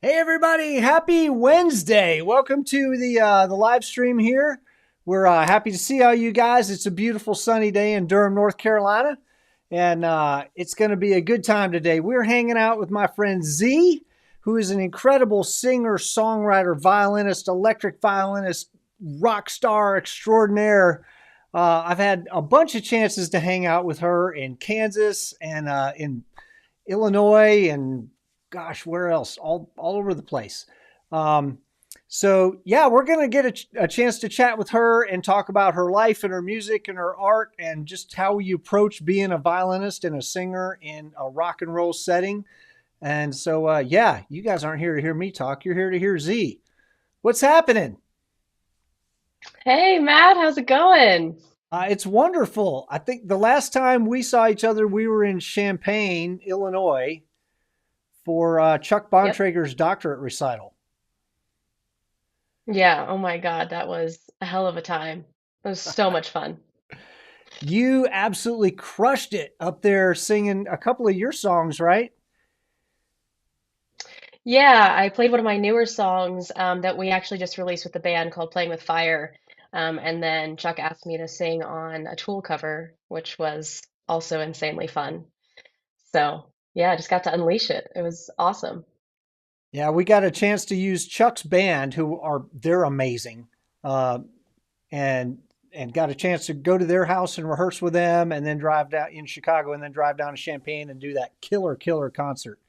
Hey everybody, happy Wednesday. Welcome to the live stream here. We're happy to see all you guys. It's a beautiful sunny day in Durham, North Carolina, and it's going to be a good time today. We're hanging out with my friend Z, who is an incredible singer, songwriter, violinist, electric violinist, rock star extraordinaire. I've had a bunch of chances to hang out with her in Kansas and in Illinois and gosh, where else? All over the place. Um, so yeah, we're gonna get a chance to chat with her and talk about her life and her music and her art and just how you approach being a violinist and a singer in a rock and roll setting. And so yeah, you guys aren't here to hear me talk. You're here to hear Z. What's happening? Hey Matt, how's it going? It's wonderful. I think the last time we saw each other, we were in Champaign, Illinois, for Chuck Yep. Bontrager's doctorate recital. Yeah, oh my God, that was a hell of a time. It was so much fun. You absolutely crushed it up there singing a couple of your songs, right? Yeah, I played one of my newer songs that we actually just released with the band called Playing with Fire. And then Chuck asked me to sing on a Tool cover, which was also insanely fun. So yeah, I just got to unleash it. It was awesome. Yeah, we got a chance to use Chuck's band, who are they're amazing, uh, and got a chance to go to their house and rehearse with them, and then drive down in Chicago, and then drive down to Champaign and do that killer concert.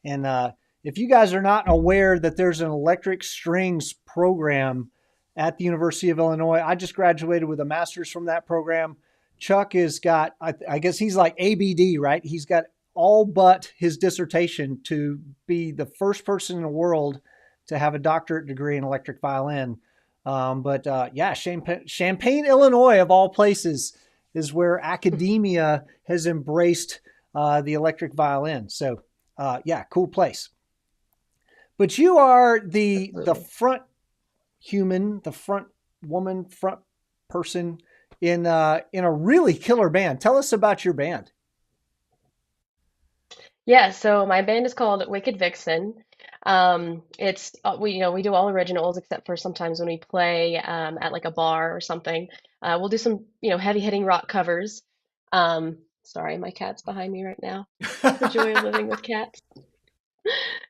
And if you guys are not aware that there's an electric strings program at the University of Illinois, I just graduated with a master's from that program. Chuck has got, I guess he's like ABD, right? He's got all but his dissertation to be the first person in the world to have a doctorate degree in electric violin. But yeah, Champaign, Illinois, of all places, is where academia has embraced the electric violin. So yeah, cool place. But you are the Absolutely. front human, the front woman, front person in a really killer band. Tell us about your band. Yeah, so my band is called Wicked Vixen. It's we do all originals except for sometimes when we play at like a bar or something. We'll do some heavy hitting rock covers. Sorry, my cat's behind me right now. The joy of living with cats.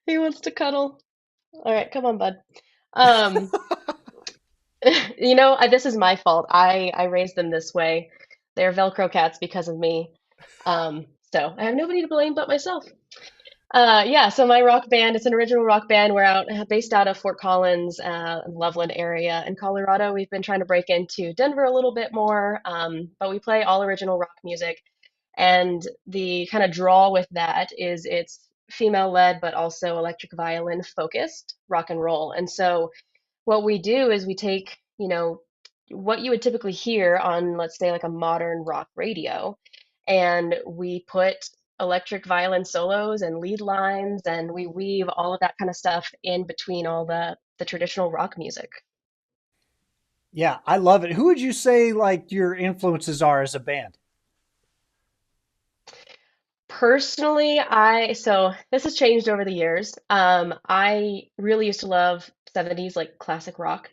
He wants to cuddle. All right, come on, bud. Um, this is my fault. I raised them this way. They're Velcro cats because of me. Um, so I have nobody to blame but myself. Yeah, so my rock band, it's an original rock band. We're based out of Fort Collins, Loveland area in Colorado. We've been trying to break into Denver a little bit more, but we play all original rock music. And the kind of draw with that is it's female led, but also electric violin focused rock and roll. And so what we do is we take, what you would typically hear on, let's say, like a modern rock radio, and we put electric violin solos and lead lines, and we weave all of that kind of stuff in between all the traditional rock music. Yeah, I love it. Who would you say like your influences are as a band? Personally, so this has changed over the years. I really used to love 70s like classic rock,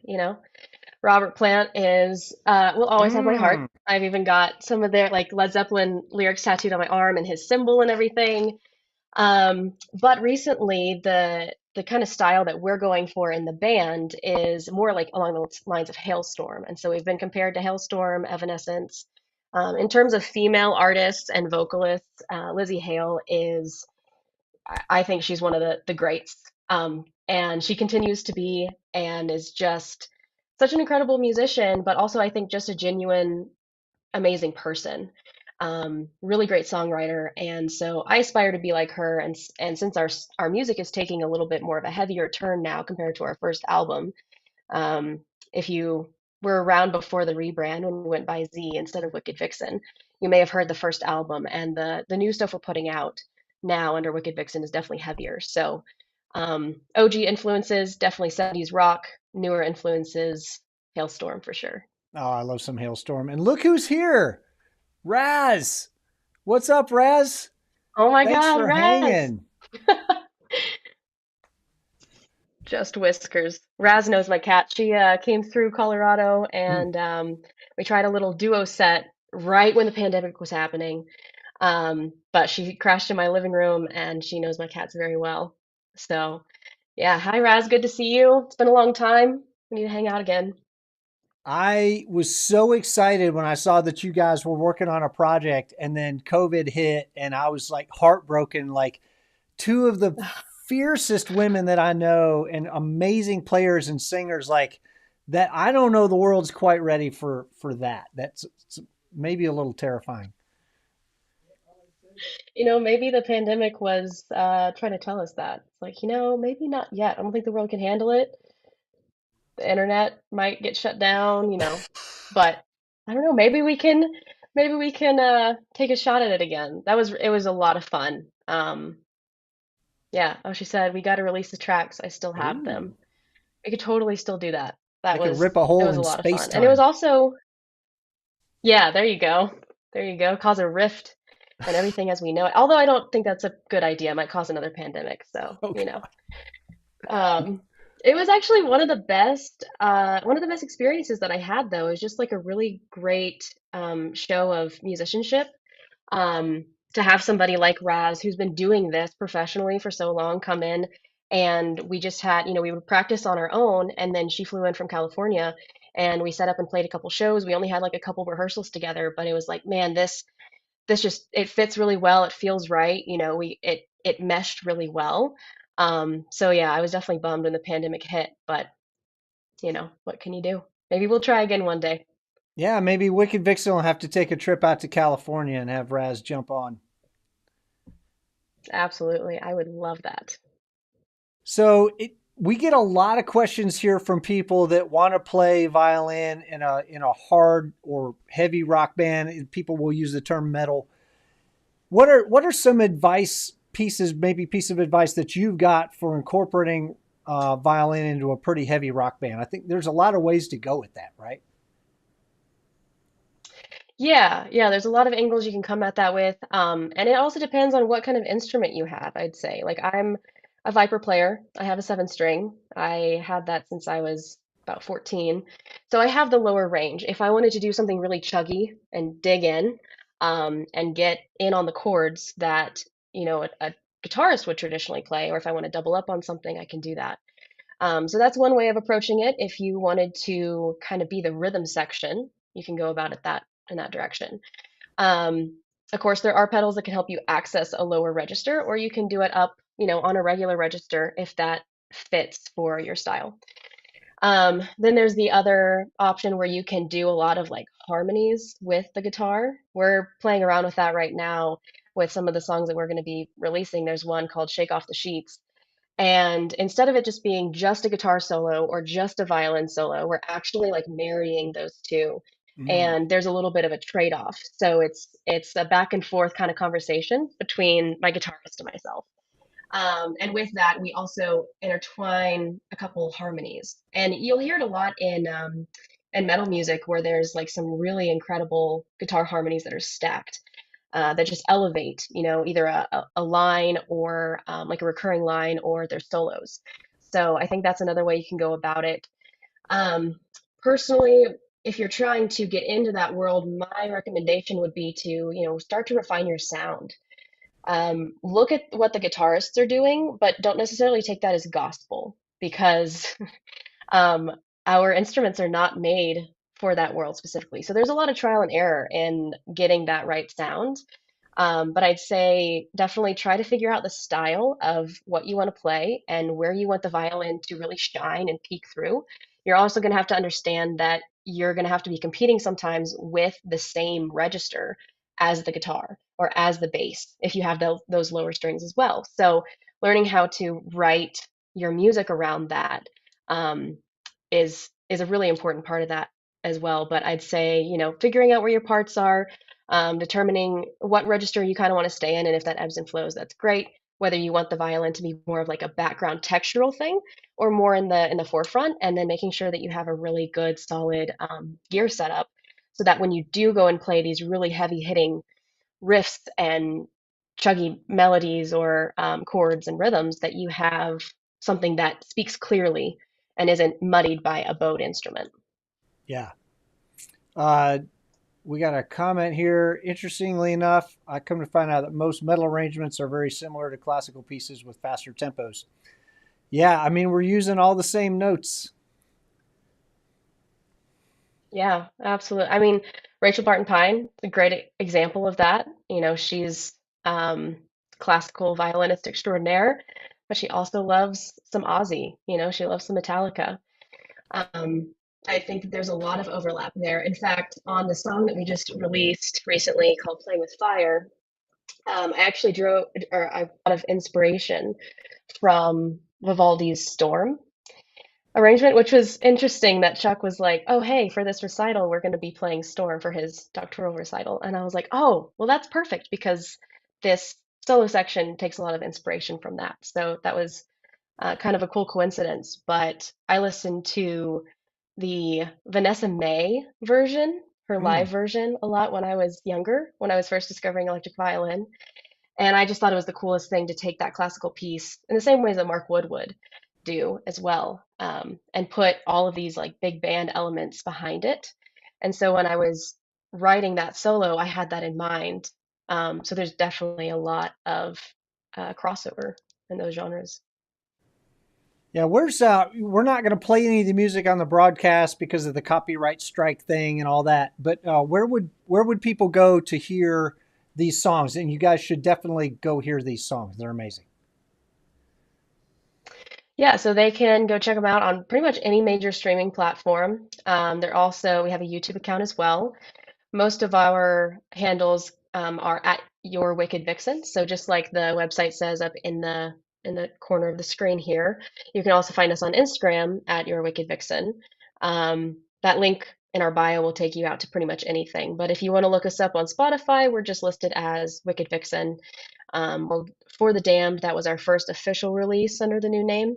Robert Plant will always have my heart. Mm. I've even got some of their like Led Zeppelin lyrics tattooed on my arm and his symbol and everything. But recently, the kind of style that we're going for in the band is more like along the lines of Hailstorm, and so we've been compared to Hailstorm, Evanescence. In terms of female artists and vocalists, Lizzie Hale is, I think she's one of the greats. And she continues to be and is just such an incredible musician, but also I think just a genuine, amazing person. Really great songwriter, and so I aspire to be like her. And since our music is taking a little bit more of a heavier turn now compared to our first album, um, if you were around before the rebrand when we went by Z instead of Wicked Vixen, you may have heard the first album, and the new stuff we're putting out now under Wicked Vixen is definitely heavier. So OG influences definitely 70s rock, newer influences Hailstorm for sure. Oh, I love some Hailstorm. And look who's here. Raz. What's up, Raz? Oh my Thanks God, for Raz! hanging. Just Whiskers. Raz knows my cat. She came through Colorado, Mm. and we tried a little duo set right when the pandemic was happening. But she crashed in my living room, and she knows my cats very well. So, yeah. Hi, Raz. Good to see you. It's been a long time. We need to hang out again. I was so excited when I saw that you guys were working on a project and then COVID hit and I was like heartbroken. Like two of the fiercest women that I know and amazing players and singers like that. I don't know the world's quite ready for that. That's it's maybe a little terrifying. Maybe the pandemic was trying to tell us that. It's like, maybe not yet. I don't think the world can handle it. The internet might get shut down, but I don't know, maybe we can take a shot at it again. It was a lot of fun. Yeah. Oh, she said we got to release the tracks. I still have Ooh, them. We could totally still do that. I That could was rip a it hole was a in lot of space fun. And it was time. also, yeah, there you go. There you go. Cause a rift and everything as we know it. Although I don't think that's a good idea. It might cause another pandemic, so, Oh you know. God. Um, it was actually one of the best experiences that I had though. It was just like a really great show of musicianship. Um, to have somebody like Raz, who's been doing this professionally for so long, come in, and we just had, we would practice on our own, and then she flew in from California, and we set up and played a couple shows. We only had like a couple rehearsals together, but it was like, man, this just it fits really well. It feels right. It meshed really well. So yeah, I was definitely bummed when the pandemic hit, but what can you do? Maybe we'll try again one day. Yeah, maybe Wicked Vixen will have to take a trip out to California and have Raz jump on. Absolutely. I would love that. We get a lot of questions here from people that want to play violin in a hard or heavy rock band. People will use the term metal. What are some advice pieces, maybe piece of advice that you've got for incorporating violin into a pretty heavy rock band? I think there's a lot of ways to go with that, right? Yeah, yeah, there's a lot of angles you can come at that with. And it also depends on what kind of instrument you have, I'd say. Like I'm a Viper player. I have a seven string. I had that since I was about 14. So I have the lower range. If I wanted to do something really chuggy and dig in, and get in on the chords that, a guitarist would traditionally play, or if I want to double up on something, I can do that. So that's one way of approaching it. If you wanted to kind of be the rhythm section, you can go about it that in that direction. Um, of course, there are pedals that can help you access a lower register, or you can do it up, on a regular register if that fits for your style. Then there's the other option where you can do a lot of like harmonies with the guitar. We're playing around with that right now with some of the songs that we're going to be releasing. There's one called Shake Off the Sheets, and instead of it just being just a guitar solo or just a violin solo, we're actually like marrying those two. Mm. And there's a little bit of a trade-off. So it's a back and forth kind of conversation between my guitarist and myself. And with that, we also intertwine a couple harmonies. And you'll hear it a lot in metal music where there's like some really incredible guitar harmonies that are stacked, that just elevate, either a line or like a recurring line or their solos. So I think that's another way you can go about it. Um, Personally, if you're trying to get into that world, my recommendation would be to, start to refine your sound. Look at what the guitarists are doing, but don't necessarily take that as gospel because um, our instruments are not made for that world specifically. So there's a lot of trial and error in getting that right sound. But I'd say definitely try to figure out the style of what you want to play and where you want the violin to really shine and peek through. You're also going to have to understand that you're going to have to be competing sometimes with the same register as the guitar or as the bass if you have those lower strings as well. So learning how to write your music around that, um, is a really important part of that as well. But I'd say, figuring out where your parts are, determining what register you kind of want to stay in, and if that ebbs and flows, that's great. Whether you want the violin to be more of like a background textural thing, or more in the forefront, and then making sure that you have a really good solid gear setup, so that when you do go and play these really heavy hitting riffs and chuggy melodies or chords and rhythms, that you have something that speaks clearly and isn't muddied by a bowed instrument. Yeah. Uh, we got a comment here. Interestingly enough, I come to find out that most metal arrangements are very similar to classical pieces with faster tempos. Yeah, I mean, we're using all the same notes. Yeah, absolutely. I mean, Rachel Barton Pine is a great example of that. She's um, classical violinist extraordinaire, but she also loves some Ozzy. She loves some Metallica. Um, I think that there's a lot of overlap there. In fact, on the song that we just released recently called "Playing with Fire," I actually drew or I got a lot of inspiration from Vivaldi's Storm arrangement, which was interesting that Chuck was like, "Oh, hey, for this recital, we're going to be playing Storm for his doctoral recital." And I was like, "Oh, well, that's perfect because this solo section takes a lot of inspiration from that." So that was kind of a cool coincidence. But I listened to the Vanessa May version, her Hmm. live version, a lot when I was younger, when I was first discovering electric violin. And I just thought it was the coolest thing to take that classical piece in the same ways that Mark Wood would do as well, and put all of these like big band elements behind it. And so when I was writing that solo, I had that in mind. So there's definitely a lot of crossover in those genres. Yeah, we're not going to play any of the music on the broadcast because of the copyright strike thing and all that. But where would people go to hear these songs? And you guys should definitely go hear these songs. They're amazing. Yeah, so they can go check them out on pretty much any major streaming platform. We have a YouTube account as well. Most of our handles are at your Wicked Vixen. So just like the website says up in the corner of the screen here, you can also find us on Instagram at your Wicked Vixen. That link in our bio will take you out to pretty much anything. But if you want to look us up on Spotify, we're just listed as Wicked Vixen. Well, For the Damned, that was our first official release under the new name.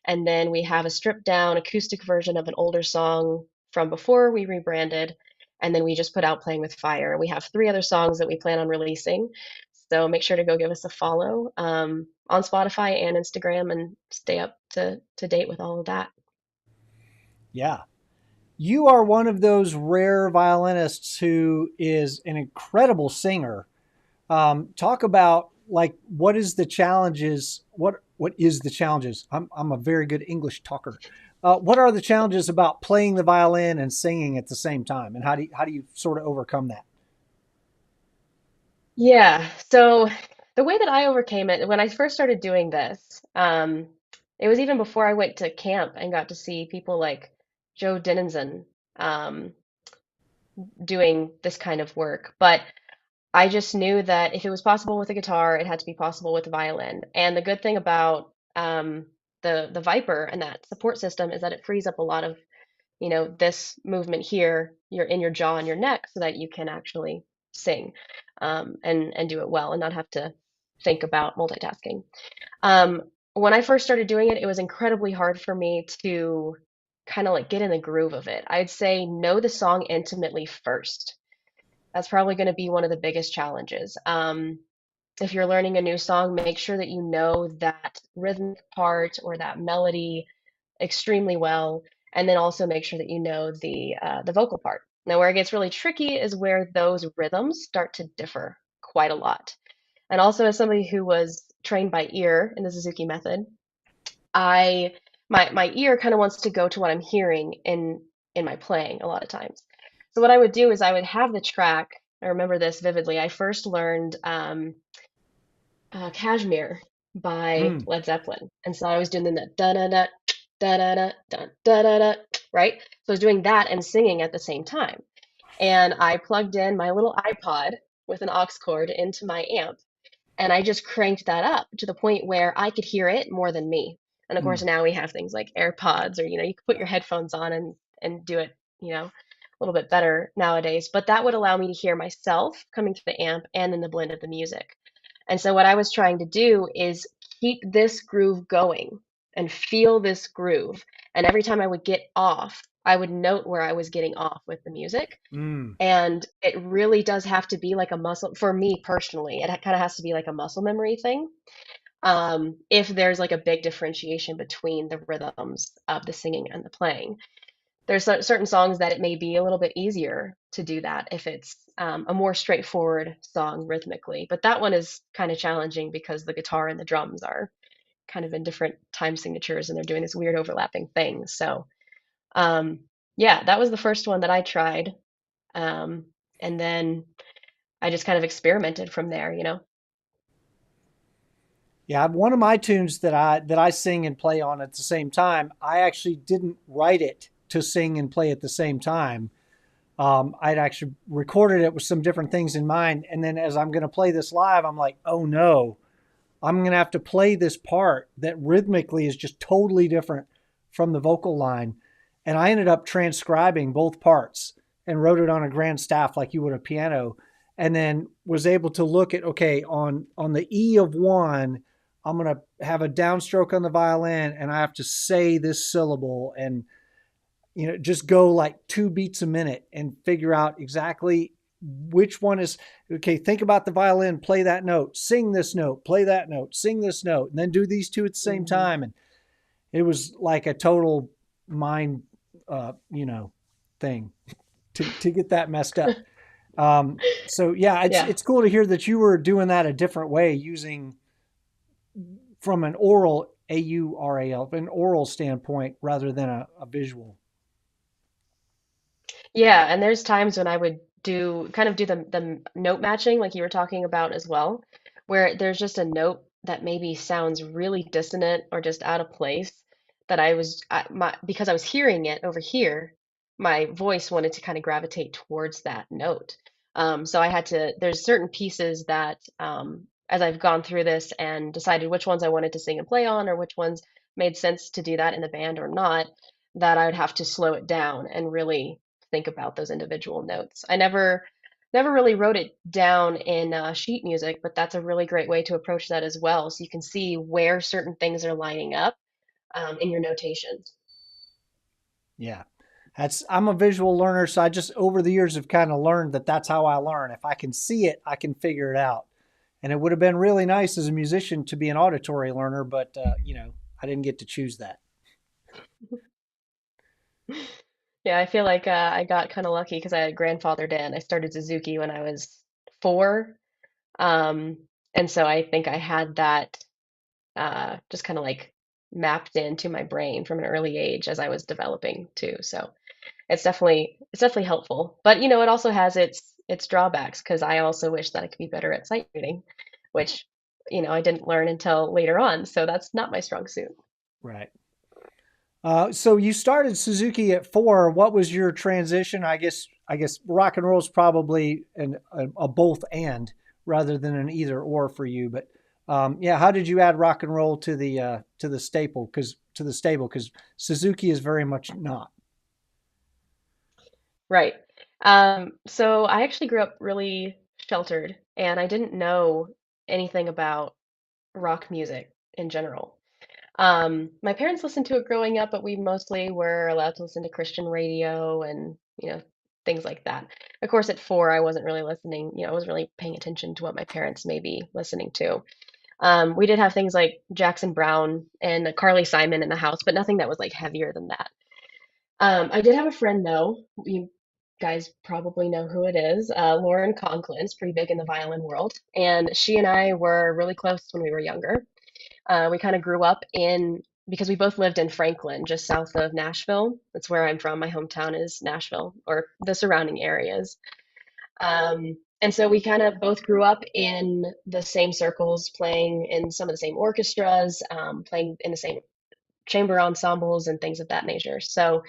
And then we have a stripped down acoustic version of an older song from before we rebranded. And then we just put out Playing with Fire. We have three other songs that we plan on releasing. So make sure to go give us a follow on Spotify and Instagram and stay up to date with all of that. Yeah. You are one of those rare violinists who is an incredible singer. Talk about like what is the challenges? What is the challenges? I'm a very good English talker. What are the challenges about playing the violin and singing at the same time, and how do you sort of overcome that? Yeah, so the way that I overcame it when I first started doing this, it was even before I went to camp and got to see people like Joe Dennison um, doing this kind of work. But I just knew that if it was possible with a guitar, it had to be possible with a violin. And the good thing about the Viper and that support system is that it frees up a lot of, this movement here, you're in your jaw and your neck, so that you can actually sing and do it well and not have to think about multitasking. Um, when I first started doing it, it was incredibly hard for me to kind of like get in the groove of it. I'd say know the song intimately first. That's probably going to be one of the biggest challenges. If you're learning a new song, make sure that you know that rhythmic part or that melody extremely well, and then also make sure that you know the vocal part. Now, where it gets really tricky is where those rhythms start to differ quite a lot. And also, as somebody who was trained by ear in the Suzuki method, I my ear kind of wants to go to what I'm hearing in my playing a lot of times. So what I would do is I would have the track. I remember this vividly. I first learned Kashmir by Mm. Led Zeppelin, and so I was doing the da da da da da da da da da da, right? So I was doing that and singing at the same time. And I plugged in my little iPod with an aux cord into my amp, and I just cranked that up to the point where I could hear it more than me. And of course, Mm. now we have things like AirPods, or you can put your headphones on and do it, a little bit better nowadays. But that would allow me to hear myself coming through the amp and then the blend of the music. And so what I was trying to do is keep this groove going and feel this groove. And every time I would get off, I would note where I was getting off with the music. Mm. And it really does have to be like a muscle, for me personally, it kind of has to be like a muscle memory thing. if there's like a big differentiation between the rhythms of the singing and the playing. There's certain songs that it may be a little bit easier to do that if it's a more straightforward song rhythmically. But that one is kind of challenging because the guitar and the drums are kind of in different time signatures and they're doing this weird overlapping thing. So, um, yeah, that was the first one that I tried. Um, and then I just kind of experimented from there, you know? Yeah, one of my tunes that I sing and play on at the same time, I actually didn't write it to sing and play at the same time. I'd actually recorded it with some different things in mind, and then as I'm going to play this live, I'm like, oh no, I'm going to have to play this part that rhythmically is just totally different from the vocal line. And I ended up transcribing both parts and wrote it on a grand staff like you would a piano. And then was able to look at, okay, on the E of one, I'm going to have a downstroke on the violin and I have to say this syllable and, just go like 2 beats a minute and figure out exactly which one is okay. Think about the violin, play that note, sing this note, play that note, sing this note, and then do these two at the same Hmm. time. And it was like a total mind, thing to get that messed up. So yeah, it's Yeah. it's cool to hear that you were doing that a different way, using from an oral AURAL, an oral standpoint rather than a visual. Yeah, and there's times when I would do the note matching like you were talking about as well, where there's just a note that maybe sounds really dissonant or just out of place that because I was hearing it over here, my voice wanted to kind of gravitate towards that note. So I had to, there's certain pieces that as I've gone through this and decided which ones I wanted to sing and play on or which ones made sense to do that in the band or not, that I would have to slow it down and really think about those individual notes. I never really wrote it down in sheet music, but that's a really great way to approach that as well. So you can see where certain things are lining up in your notations. Yeah. I'm a visual learner, so I just over the years have kind of learned that that's how I learn. If I can see it, I can figure it out. And it would have been really nice as a musician to be an auditory learner, but I didn't get to choose that. Yeah, I feel like I got kind of lucky because I had grandfathered in. I started Suzuki when I was 4, um, and so I think I had that just kind of like mapped into my brain from an early age as I was developing too. So it's definitely helpful. But it also has its drawbacks because I also wish that I could be better at sight reading, which I didn't learn until later on. So that's not my strong suit. Right. So you started Suzuki at 4. What was your transition? I guess rock and roll is probably a both and rather than an either or for you. But yeah, how did you add rock and roll to the staple? Because Suzuki is very much not. Right. So I actually grew up really sheltered and I didn't know anything about rock music in general. My parents listened to it growing up, but we mostly were allowed to listen to Christian radio and, things like that. Of course, at 4, I wasn't really listening, I wasn't really paying attention to what my parents may be listening to. We did have things like Jackson Brown and Carly Simon in the house, but nothing that was like heavier than that. I did have a friend though. You guys probably know who it is. Lauren Conklin's pretty big in the violin world, and she and I were really close when we were younger. We kind of grew up because we both lived in Franklin, just south of Nashville. That's where I'm from. My hometown is Nashville, or the surrounding areas. And so we kind of both grew up in the same circles, playing in some of the same orchestras, playing in the same chamber ensembles and things of that nature. So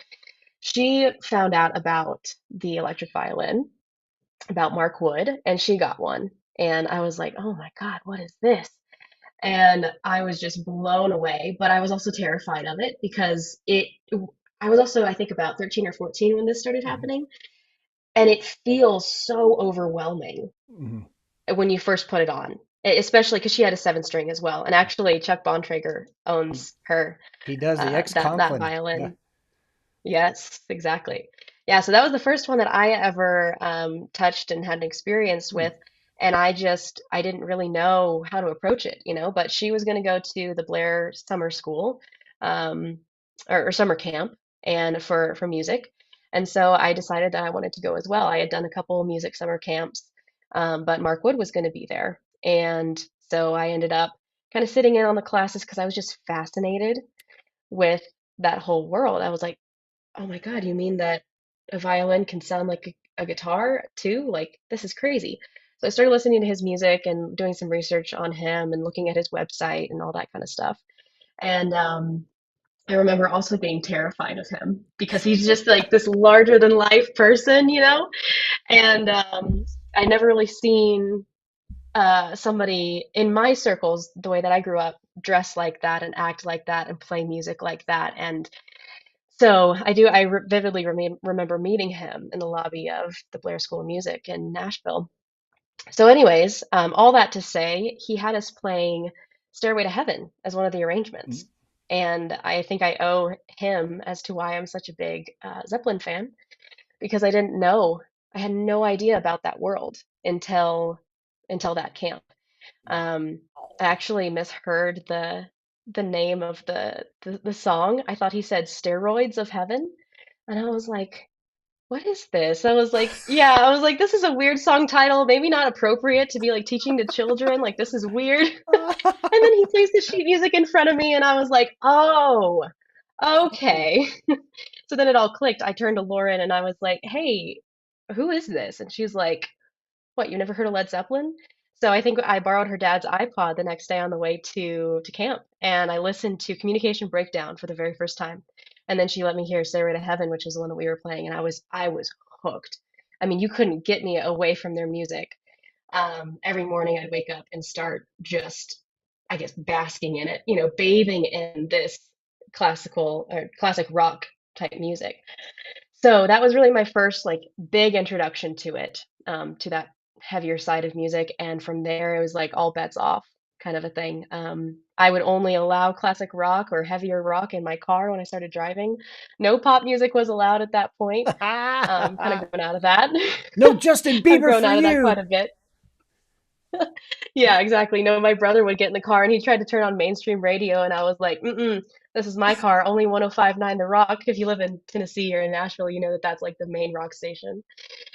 she found out about the electric violin, about Mark Wood, and she got one. And I was like, oh my God, what is this? And I was just blown away, but I was also terrified of it because I was also, I think, about 13 or 14 when this started Mhm. happening, and it feels so overwhelming Mhm. when you first put it on, especially because she had a 7 string as well. And actually, Chuck Bontrager He, owns her he does the ex that Conklin. Yeah. violin. Yes, exactly. Yeah, so that was the first one that I ever touched and had an experience Hmm. with. and I didn't really know how to approach it, you know. But she was going to go to the Blair summer school, um, or summer camp, and for music, and so I decided that I wanted to go as well. I had done a couple music summer camps, but Mark Wood was going to be there, and so I ended up kind of sitting in on the classes because I was just fascinated with that whole world. I was like, oh my God, you mean that a violin can sound like a guitar too? Like, this is crazy. So I started listening to his music and doing some research on him and looking at his website and all that kind of stuff. And I remember also being terrified of him because he's just like this larger than life person, you know? And I never really seen somebody in my circles, the way that I grew up, dress like that and act like that and play music like that. And so I vividly remember meeting him in the lobby of the Blair School of Music in Nashville. So, anyways, all that to say, he had us playing Stairway to Heaven as one of the arrangements. And I think I owe him as to why I'm such a big Zeppelin fan, because I didn't know, I had no idea about that world until that camp. Um, I actually misheard the name of the song. I thought he said Steroids of Heaven, and I was like, what is this? I was like, yeah, I was like, this is a weird song title, maybe not appropriate to be like teaching to children. Like, this is weird. And then he plays the sheet music in front of me, and I was like, oh, okay. So then it all clicked. I turned to Lauren and I was like, hey, who is this? And she's like, what, you never heard of Led Zeppelin? So I think I borrowed her dad's iPod the next day on the way to camp, and I listened to Communication Breakdown for the very first time. And then she let me hear Stairway to Heaven, which is the one that we were playing, and I was hooked. I mean, you couldn't get me away from their music. Every morning I'd wake up and start just, I guess, basking in it, you know, bathing in this classical or classic rock type music. So that was really my first like big introduction to that heavier side of music. And from there, it was like all bets off kind of a thing. I would only allow classic rock or heavier rock in my car when I started driving. No pop music was allowed at that point. Kind of grown out of that. No Justin I've Bieber grown for out of that quite you. a bit. Yeah, exactly. No, my brother would get in the car and he tried to turn on mainstream radio, and I was like, mm-mm, this is my car, only 105.9 The Rock. If you live in Tennessee or in Nashville, you know that that's like the main rock station.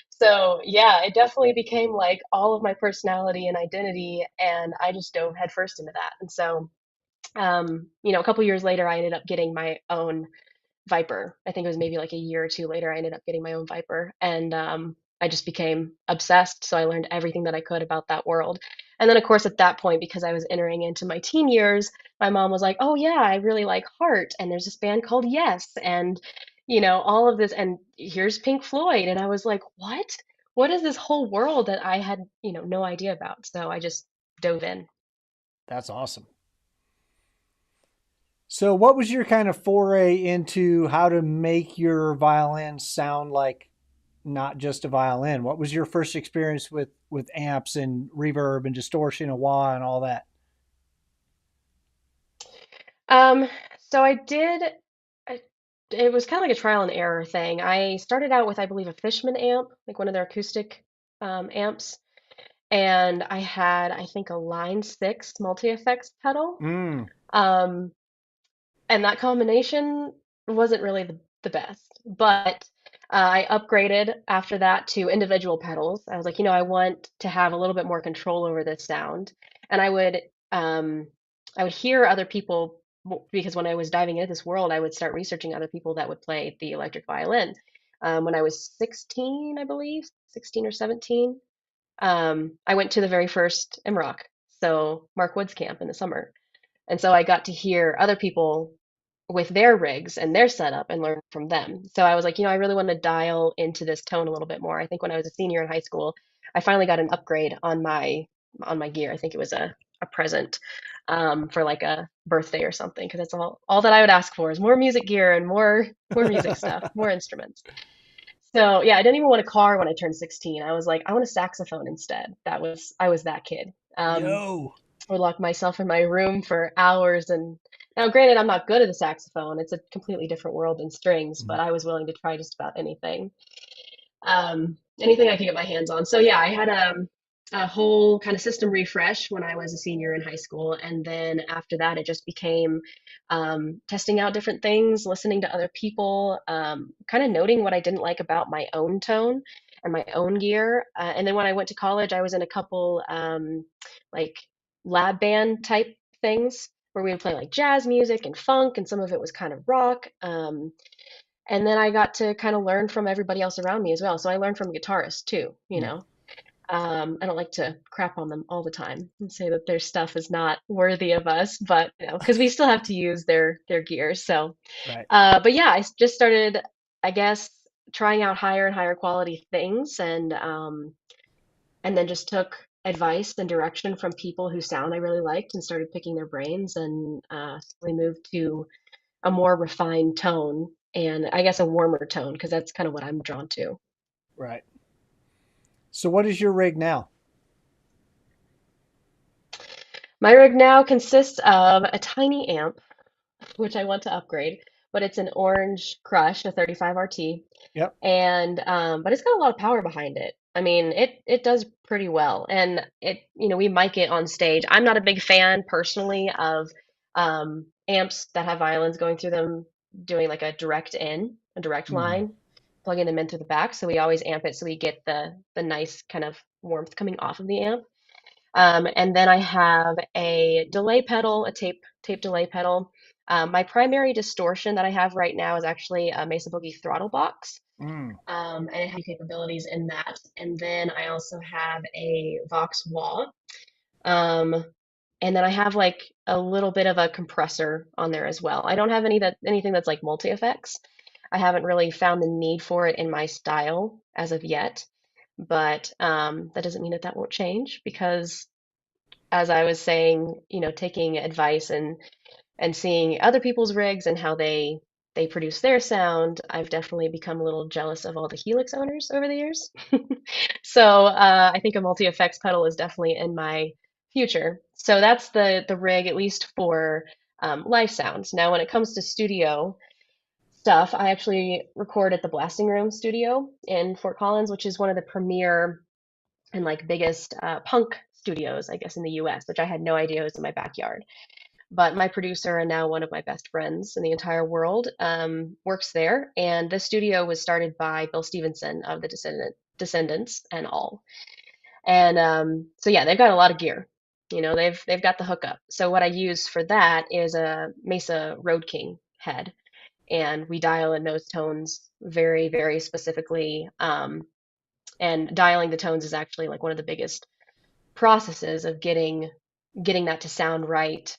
So, yeah, it definitely became like all of my personality and identity, and I just dove headfirst into that. And so, you know, a couple years later, I ended up getting my own Viper. I think it was maybe like a year or two later, I ended up getting my own Viper. And I just became obsessed. So I learned everything that I could about that world. And then, of course, at that point, because I was entering into my teen years, my mom was like, oh, yeah, I really like Heart. And there's this band called Yes. And, you know, all of this. And here's Pink Floyd. And I was like, what? What is this whole world that I had, you know, no idea about? So I just dove in. That's awesome. So, what was your kind of foray into how to make your violin sound like not just a violin? What was your first experience with amps and reverb and distortion and wah and all that? Um, so I did, I, it was kind of like a trial and error thing. I started out with, I believe, a Fishman amp, like one of their acoustic amps, and I had, I think, a Line 6 multi-effects pedal. Mm. Um, and that combination wasn't really the best. But I upgraded after that to individual pedals. I was like, you know, I want to have a little bit more control over this sound, and um, I would hear other people because when I was diving into this world, I would start researching other people that would play the electric violin. When I was 16, I believe, 16 or 17, I went to the very first MROC, so Mark Wood's camp in the summer. And so I got to hear other people with their rigs and their setup and learn from them. So I was like, you know, I really want to dial into this tone a little bit more. I think when I was a senior in high school, I finally got an upgrade on my gear. I think it was a present for like a birthday or something, because that's all that I would ask for is more music gear and more music stuff, more instruments. So yeah, I didn't even want a car when I turned 16. I was like, I want a saxophone instead. I was that kid. Yo. I would lock myself in my room for hours. And now, granted, I'm not good at the saxophone. It's a completely different world than strings, but I was willing to try just about anything, anything I could get my hands on. So yeah, I had a whole kind of system refresh when I was a senior in high school. And then after that, it just became testing out different things, listening to other people, kind of noting what I didn't like about my own tone and my own gear. And then when I went to college, I was in a couple like lab band type things where we would play like jazz music and funk, and some of it was kind of rock. And then I got to kind of learn from everybody else around me as well. So I learned from guitarists too, you Mm, know. I don't like to crap on them all the time and say that their stuff is not worthy of us, but you know, because we still have to use their gear. So, right. but yeah, just started, I guess, trying out higher and higher quality things, and then just took advice and direction from people whose sound I really liked and started picking their brains, and we moved to a more refined tone and I guess a warmer tone because that's kind of what I'm drawn to. Right. So what is your rig now? My rig now consists of a tiny amp which I want to upgrade, but it's an orange Crush, a 35 RT, Yep. and but it's got a lot of power behind it. I mean, it does pretty well, and we mic it on stage. I'm not a big fan personally of amps that have violins going through them, doing like a direct Mm, line, plugging them in through the back. So we always amp it so we get the nice kind of warmth coming off of the amp. And then I have a delay pedal, a tape delay pedal. My primary distortion that I have right now is actually a Mesa Boogie throttle box, mm, and it has capabilities in that. And then I also have a Vox wah, um, and then I have like a little bit of a compressor on there as well. I don't have anything that's like multi effects. I haven't really found the need for it in my style as of yet, but that doesn't mean that that won't change because as I was saying, taking advice and seeing other people's rigs and how they produce their sound, I've definitely become a little jealous of all the Helix owners over the years. So I think a multi-effects pedal is definitely in my future. So that's the rig, at least for live sounds. Now, when it comes to studio stuff, I actually record at the Blasting Room Studio in Fort Collins, which is one of the premier and like biggest punk studios, I guess, in the US, which I had no idea was in my backyard. But my producer and now one of my best friends in the entire world works there. And this studio was started by Bill Stevenson of the Descendants and all. And so yeah, they've got a lot of gear. They've got the hookup. So what I use for that is a Mesa Road King head, and we dial in those tones very, very specifically. And dialing the tones is actually like one of the biggest processes of getting that to sound right.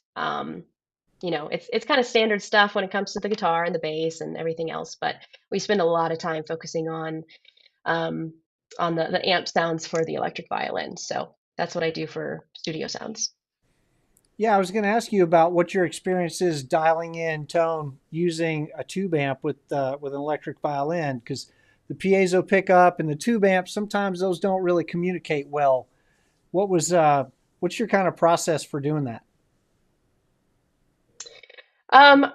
It's kind of standard stuff when it comes to the guitar and the bass and everything else, but we spend a lot of time focusing um, on the amp sounds for the electric violin. So that's what I do for studio sounds. yeah, I was going to ask you about what your experience is dialing in tone using a tube amp with an electric violin, because the piezo pickup and the tube amp sometimes those don't really communicate well. What was what's your kind of process for doing that? Um,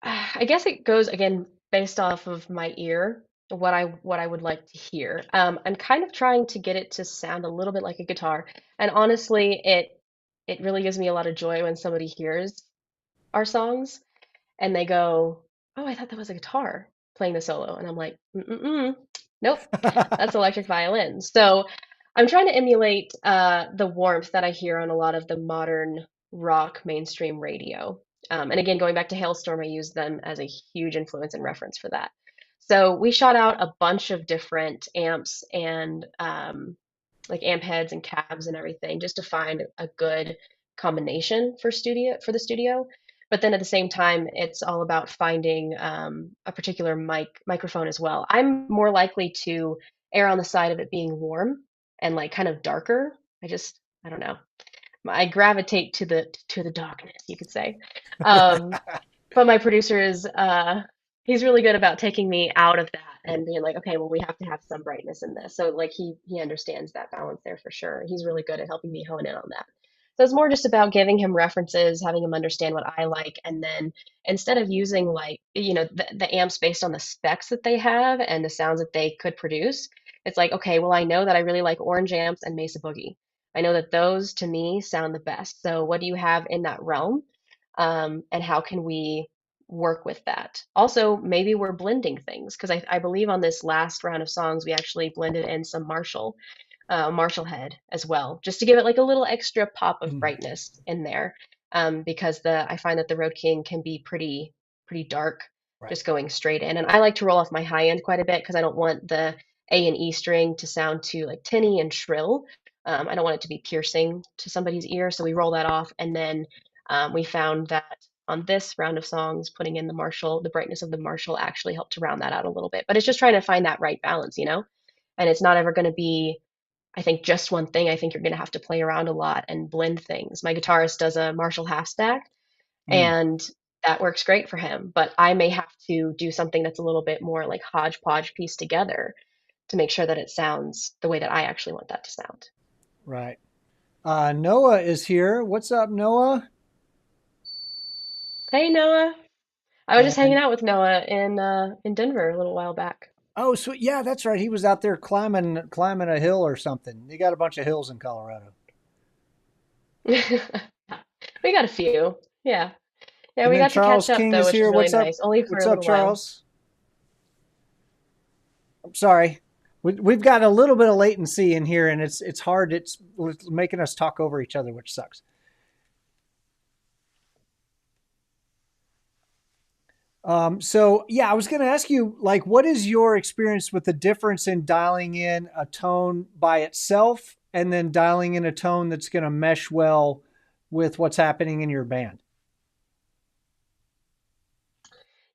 I guess it goes again based off of my ear, what I would like to hear. I'm kind of trying to get it to sound a little bit like a guitar, and honestly, it really gives me a lot of joy when somebody hears our songs and they go, "Oh, I thought that was a guitar playing the solo," and I'm like, "Mm-mm-mm, nope, that's electric violin." So I'm trying to emulate the warmth that I hear on a lot of the modern rock mainstream radio. And again, going back to Hailstorm, I use them as a huge influence and reference for that. So we shot out a bunch of different amps and like amp heads and cabs and everything just to find a good combination for the studio. But then at the same time, it's all about finding a particular microphone as well. I'm more likely to err on the side of it being warm and like kind of darker. I don't know. I gravitate to the darkness, you could say. Um, but my producer is he's really good about taking me out of that and being like, okay, well, we have to have some brightness in this. So like he understands that balance there for sure. He's really good at helping me hone in on that. So it's more just about giving him references, having him understand what I like, and then instead of using like, the amps based on the specs that they have and the sounds that they could produce, it's like, okay, well, I know that I really like orange amps and Mesa Boogie. I know that those to me sound the best. So what do you have in that realm? And how can we work with that? Also, maybe we're blending things because I believe on this last round of songs, we actually blended in some Marshall head as well, just to give it like a little extra pop of Mm, brightness in there. Because I find that the Road King can be pretty dark right. just going straight in. And I like to roll off my high end quite a bit because I don't want the A and E string to sound too like tinny and shrill. I don't want it to be piercing to somebody's ear, so we roll that off. And then we found that on this round of songs, putting in the brightness of the Marshall actually helped to round that out a little bit. But it's just trying to find that right balance, you know? And it's not ever going to be, I think, just one thing. I think you're going to have to play around a lot and blend things. My guitarist does a Marshall half stack, Mm, and that works great for him. But I may have to do something that's a little bit more like hodgepodge piece together to make sure that it sounds the way that I actually want that to sound. right. Noah is here. What's up, Noah? Hey, Noah. I was just hanging And out with Noah in Denver a little while back. oh, so yeah, that's right. He was out there climbing a hill or something. You got a bunch of hills in Colorado. We got a few. Yeah. Yeah, And we then got to catch Charles up King though, is which was here. really What's up? nice. Only for What's a up, little while. Charles? I'm sorry. We've got a little bit of latency in here, and it's hard. It's making us talk over each other, which sucks. So yeah, I was going to ask you, like, what is your experience with the difference in dialing in a tone by itself and then dialing in a tone that's going to mesh well with what's happening in your band?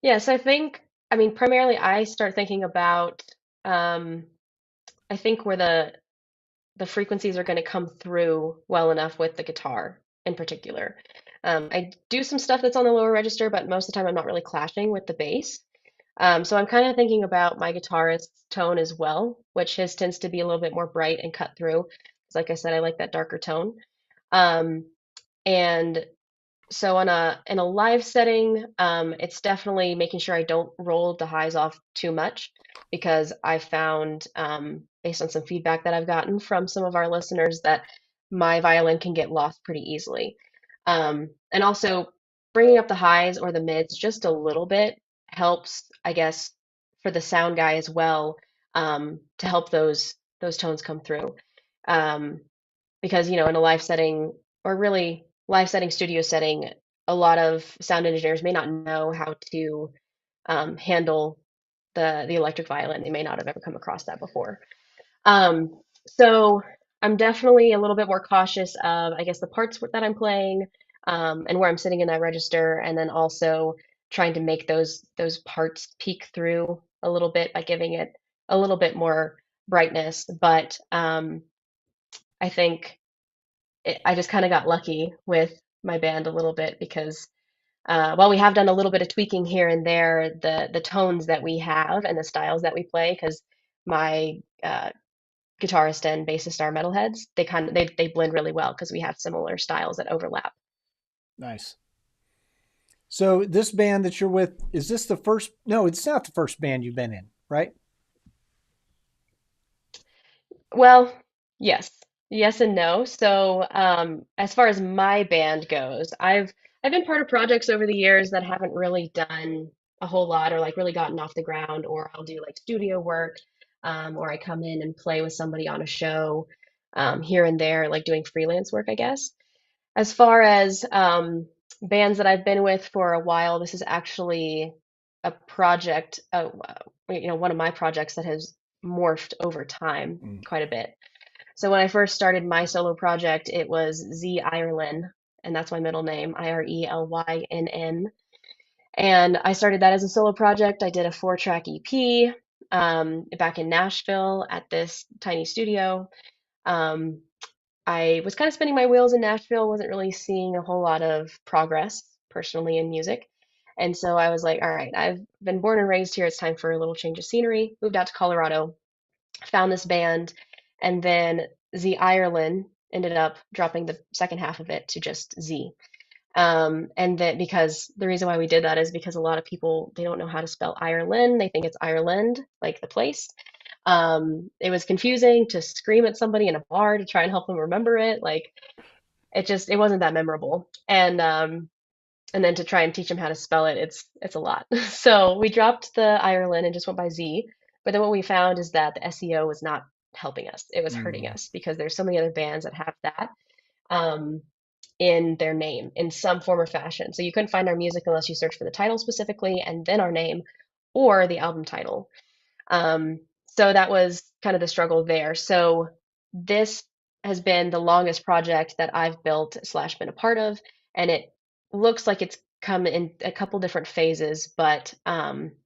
Yes, I mean, primarily I start thinking about, um, I think where the frequencies are going to come through well enough with the guitar in particular. I do some stuff that's on the lower register, but most of the time I'm not really clashing with the bass. So I'm kind of thinking about my guitarist's tone as well, which his tends to be a little bit more bright and cut through. 'Cause like I said, I like that darker tone. Um, and so in a live setting, it's definitely making sure I don't roll the highs off too much because I found, based on some feedback that I've gotten from some of our listeners, that my violin can get lost pretty easily. And also bringing up the highs or the mids just a little bit helps, I guess, for the sound guy as well, to help those tones come through. Um, because in a live setting or really live setting studio setting, a lot of sound engineers may not know how to handle the electric violin. They may not have ever come across that before. So I'm definitely a little bit more cautious of, I guess, the parts that I'm playing, and where I'm sitting in that register, and then also trying to make those parts peek through a little bit by giving it a little bit more brightness. But I think I just kind of got lucky with my band a little bit because while we have done a little bit of tweaking here and there, the tones that we have and the styles that we play, because my guitarist and bassist are metalheads, they blend really well because we have similar styles that overlap. Nice. So this band that you're with, is this the first? No, it's not the first band you've been in, right? Well, yes, yes and no. So, as far as my band goes, I've been part of projects over the years that haven't really done a whole lot or like really gotten off the ground, or I'll do like studio work, or I come in and play with somebody on a show, here and there, like doing freelance work, I guess. As far as bands that I've been with for a while, this is actually a project, one of my projects that has morphed over time Mm, quite a bit. So when I first started my solo project, it was Z Ireland, and that's my middle name, Irelynn. And I started that as a solo project. I did a 4-track EP back in Nashville at this tiny studio. Um, I was kind of spinning my wheels in Nashville, wasn't really seeing a whole lot of progress personally in music. And so I was like, all right, I've been born and raised here. It's time for a little change of scenery. Moved out to Colorado, found this band, and then Z Ireland ended up dropping the second half of it to just Z. And that because the reason why we did that is because a lot of people they don't know how to spell Ireland. They think it's Ireland, like the place. It was confusing to scream at somebody in a bar to try and help them remember it. Like it wasn't that memorable. And then to try and teach them how to spell it, it's a lot. So we dropped the Ireland and just went by Z. But then what we found is that the SEO was not helping us. It was hurting Mm. us because there's so many other bands that have that um, in their name in some form or fashion. So you couldn't find our music unless you search for the title specifically and then our name or the album title. So that was kind of the struggle there. So this has been the longest project that I've built slash been a part of, and it looks like it's come in a couple different phases, but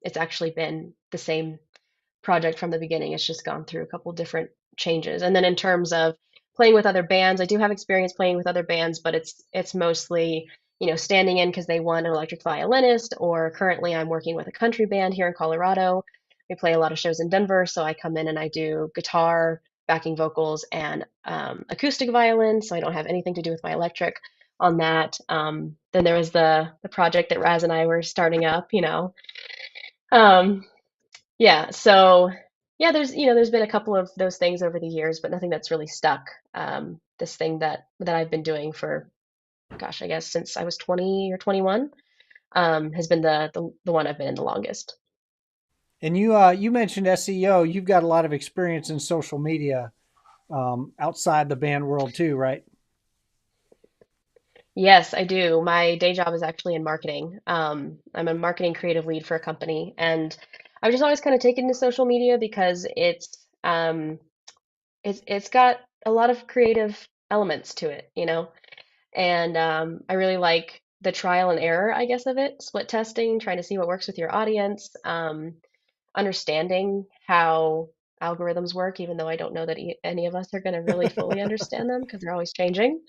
it's actually been the same project from the beginning. It's just gone through a couple different changes. And then in terms of playing with other bands, I do have experience playing with other bands, but it's mostly, standing in because they want an electric violinist, or currently I'm working with a country band here in Colorado. We play a lot of shows in Denver, so I come in and I do guitar, backing vocals, and acoustic violin, so I don't have anything to do with my electric on that. Then there was the project that Raz and I were starting up. Um, yeah, so yeah, there's been a couple of those things over the years, but nothing that's really stuck. This thing that I've been doing for, gosh, I guess since I was 20 or 21, has been the one I've been in the longest. And you mentioned SEO. You've got a lot of experience in social media outside the band world too, right? Yes, I do. My day job is actually in marketing. I'm a marketing creative lead for a company, and I've just always kind of taken to social media because it's got a lot of creative elements to it. And I really like the trial and error, I guess, of it, split testing, trying to see what works with your audience, understanding how algorithms work, even though I don't know that any of us are going to really fully understand them because they're always changing.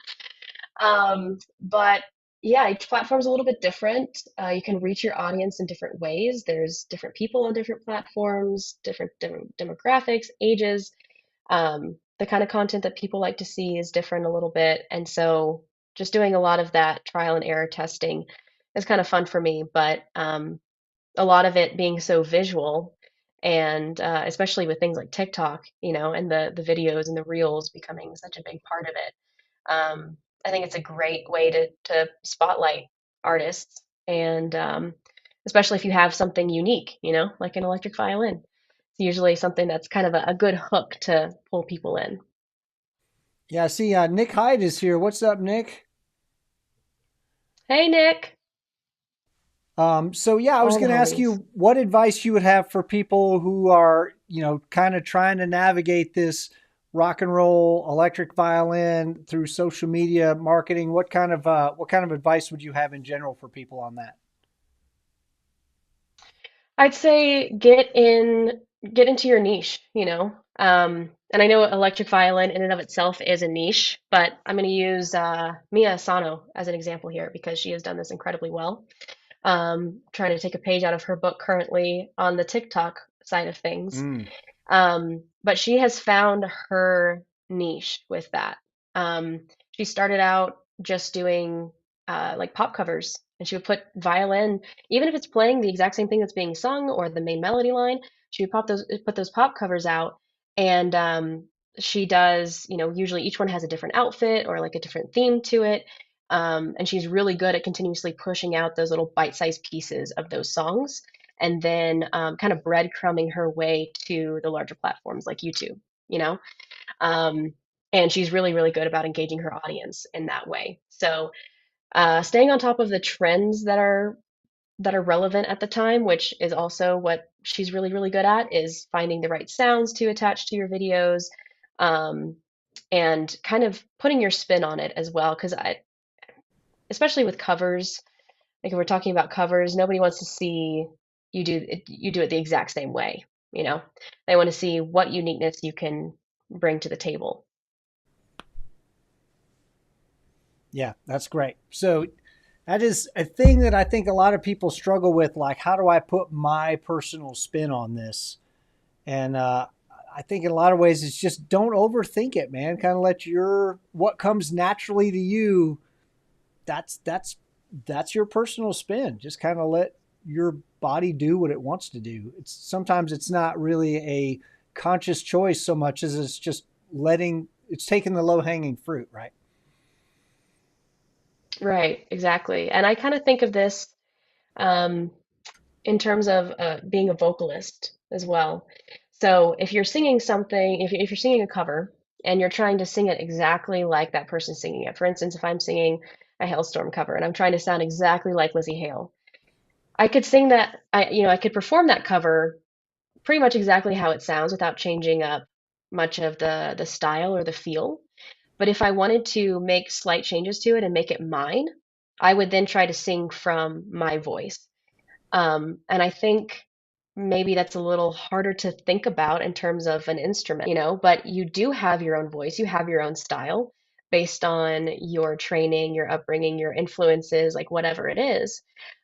But yeah, each platform's a little bit different. You can reach your audience in different ways. There's different people on different platforms, different demographics, ages. The kind of content that people like to see is different a little bit. And so just doing a lot of that trial and error testing is kind of fun for me, but a lot of it being so visual and especially with things like TikTok, and the videos and the reels becoming such a big part of it. I think it's a great way to spotlight artists and especially if you have something unique, like an electric violin. It's usually something that's kind of a good hook to pull people in. Yeah, see, Nick Hyde is here. What's up, Nick? Hey, Nick, So yeah, I was all the going to ask homies. you what advice you would have for people who are, kind of trying to navigate this rock and roll electric violin through social media marketing. What kind of advice would you have in general for people on that? I'd say get into your niche. And I know electric violin in and of itself is a niche, but I'm going to use Mia Asano as an example here because she has done this incredibly well. Trying to take a page out of her book currently on the TikTok side of things. Mm. But she has found her niche with that. She started out just doing like pop covers, and she would put violin, even if it's playing the exact same thing that's being sung or the main melody line, she would put those pop covers out, and she does, usually each one has a different outfit or like a different theme to it. And she's really good at continuously pushing out those little bite-sized pieces of those songs and then kind of breadcrumbing her way to the larger platforms like YouTube, you know? Um, and she's really, really good about engaging her audience in that way. So staying on top of the trends that are relevant at the time, which is also what she's really, really good at, is finding the right sounds to attach to your videos, um, and kind of putting your spin on it as well. Because especially with covers, like if we're talking about covers, nobody wants to see you do it the exact same way, you know. They want to see what uniqueness you can bring to the table. Yeah, that's great. So that is a thing that I think a lot of people struggle with. Like, how do I put my personal spin on this? And I think in a lot of ways, it's just don't overthink it, man. Kind of let what comes naturally to you. That's your personal spin. Just kind of let your body do what it wants to do. It's sometimes it's not really a conscious choice so much as it's just it's taking the low hanging fruit, right? Right, exactly. And I kind of think of this um, in terms of being a vocalist as well. So if you're singing something, if you're singing a cover and you're trying to sing it exactly like that person singing it, for instance, if I'm singing a Hailstorm cover and I'm trying to sound exactly like Lizzie Hale, I could sing that, I could perform that cover pretty much exactly how it sounds without changing up much of the style or the feel. But if I wanted to make slight changes to it and make it mine, I would then try to sing from my voice. And I think maybe that's a little harder to think about in terms of an instrument, but you do have your own voice, you have your own style based on your training, your upbringing, your influences, like whatever it is.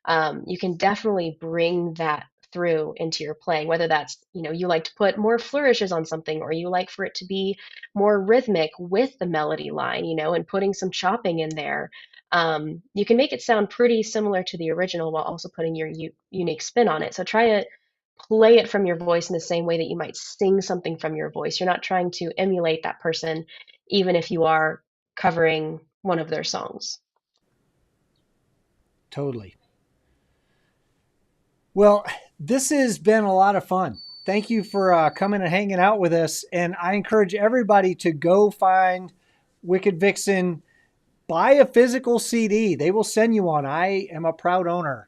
You can definitely bring that through into your playing, whether that's, you like to put more flourishes on something or you like for it to be more rhythmic with the melody line, and putting some chopping in there. You can make it sound pretty similar to the original while also putting your unique spin on it. So try to play it from your voice in the same way that you might sing something from your voice. You're not trying to emulate that person, even if you are covering one of their songs. Totally. Well, this has been a lot of fun. Thank you for coming and hanging out with us. And I encourage everybody to go find Wicked Vixen, buy a physical CD. They will send you one. I am a proud owner.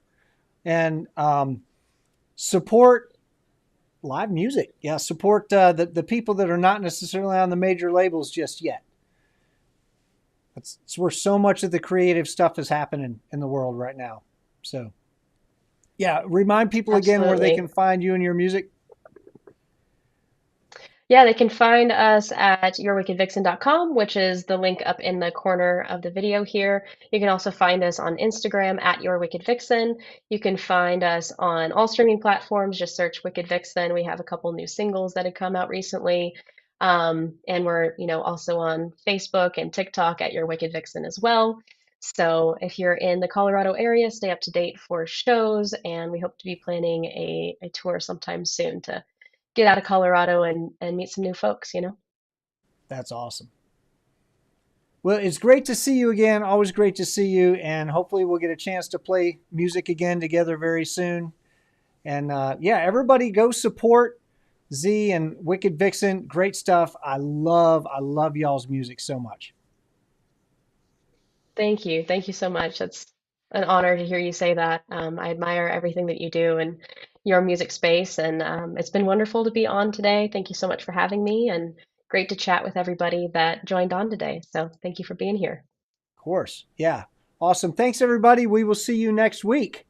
And support live music. Yeah, support the people that are not necessarily on the major labels just yet. It's where so much of the creative stuff is happening in the world right now. So, yeah, remind people again where they Absolutely. can find you and your music. Yeah, they can find us at yourwickedvixen.com, which is the link up in the corner of the video here. You can also find us on Instagram at yourwickedvixen. You can find us on all streaming platforms. Just search Wicked Vixen. We have a couple new singles that have come out recently. And we're, also on Facebook and TikTok at Your Wicked Vixen as well. So if you're in the Colorado area, stay up to date for shows, and we hope to be planning a tour sometime soon to get out of Colorado and meet some new folks. That's awesome. Well, it's great to see you again. Always great to see you. And hopefully we'll get a chance to play music again together very soon. And yeah, everybody go support Z and Wicked Vixen. Great stuff. I love y'all's music so much. Thank you. Thank you so much. It's an honor to hear you say that. I admire everything that you do in your music space, and it's been wonderful to be on today. Thank you so much for having me, and great to chat with everybody that joined on today. So thank you for being here. Of course. Yeah. Awesome. Thanks, everybody. We will see you next week.